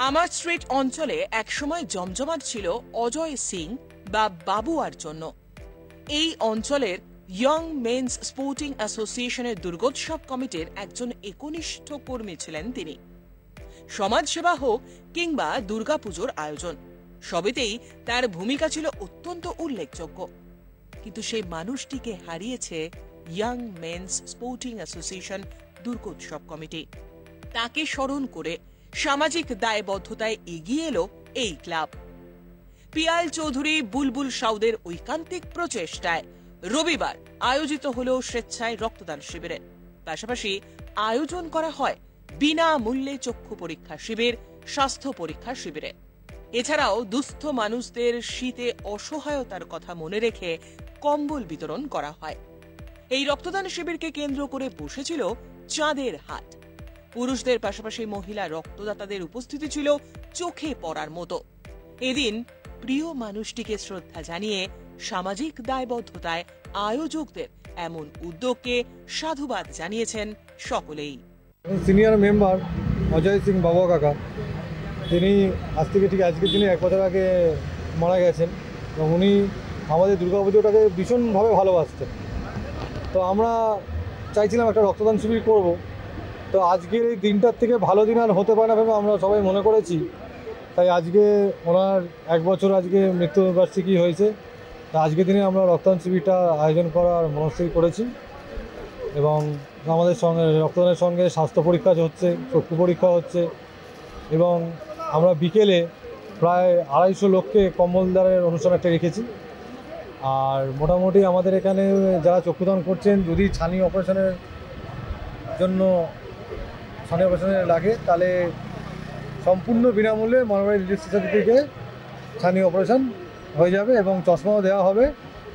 আমার স্ট্রিট অঞ্চলে একসময় জমজমাট ছিল অজয় সিং বা বাবুয়ার জন্য। এই অঞ্চলের ইয়ং মেন্স স্পোর্টিং অ্যাসোসিয়েশনের দুর্গোৎসব কমিটির একজন একনিষ্ঠ কর্মী ছিলেন তিনি। সমাজসেবা হোক কিংবা দুর্গাপুজোর আয়োজন, সবেতেই তার ভূমিকা ছিল অত্যন্ত উল্লেখযোগ্য। কিন্তু সেই মানুষটিকে হারিয়েছে ইয়ং মেন্স স্পোর্টিং অ্যাসোসিয়েশন দুর্গোৎসব কমিটি। তাকে স্মরণ করে সামাজিক দায়বদ্ধতায় এগিয়ে এলো এই ক্লাব। পিয়াল চৌধুরী বুলবুল সাউদের ঐকান্তিক প্রচেষ্টায় রবিবার আয়োজিত হল স্বেচ্ছায় রক্তদান শিবিরের পাশাপাশি আয়োজন করা হয় বিনামূল্যে চক্ষু পরীক্ষা শিবির, স্বাস্থ্য পরীক্ষা শিবিরে। এছাড়াও দুস্থ মানুষদের শীতে অসহায়তার কথা মনে রেখে কম্বল বিতরণ করা হয়। এই রক্তদান শিবিরকে কেন্দ্র করে বসেছিল চাঁদের হাট। পুরুষদের পাশাপাশি মহিলা রক্তদাতাদের উপস্থিতি ছিল চোখে পড়ার মতো। এদিন প্রিয় মানুষটিকে শ্রদ্ধা জানিয়ে সামাজিক দায়বদ্ধতায় আয়োজকদের এমন উদ্যোগকে সাধুবাদ জানিয়েছেন সকলেই। সিনিয়র মেম্বার অজয় সিং বাবুয়া কাকা, তিনি আজ থেকে ঠিক আজকের দিনে 1 বছর আগে মারা গেছেন। উনি আমাদের দুর্গাপুজোটাকে ভীষণভাবে ভালোবাসতেন। তো আমরা চাইছিলাম একটা রক্তদান শিবির করব। তো আজকের এই দিনটার থেকে ভালো দিন আর হতে পারে না ভেবে আমরা সবাই মনে করেছি। তাই আজকে ওনার 1 বছর আজকে মৃত্যুবার্ষিকী হয়েছে। তো আজকের দিনে আমরা রক্তদান শিবিরটা আয়োজন করার মনস্থির করেছি এবং আমাদের সঙ্গে রক্তদানের সঙ্গে স্বাস্থ্য পরীক্ষা হচ্ছে, চক্ষু পরীক্ষা হচ্ছে এবং আমরা বিকেলে প্রায় 250 লোককে কম্বল দানের অনুষ্ঠান একটা রেখেছি। আর মোটামুটি আমাদের এখানে যারা চক্ষুদান করছেন, যদি ছানি অপারেশনের জন্য লাগে তাহলে সম্পূর্ণ বিনামূল্যে মনোবাড়ি রিলিফ সোসাইটি থেকে ছানি অপারেশন হয়ে যাবে এবং চশমাও দেওয়া হবে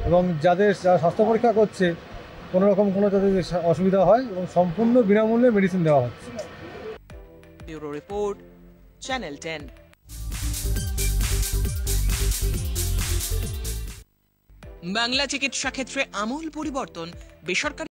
এবং যারা স্বাস্থ্য পরীক্ষা করছে কোনো রকম কোনো যাতে অসুবিধা হয় এবং সম্পূর্ণ বিনামূল্যে মেডিসিন দেওয়া হচ্ছে। Bureau report, channel 10। বাংলা চিকিৎসা ক্ষেত্রে আমূল পরিবর্তন। বেসরকারি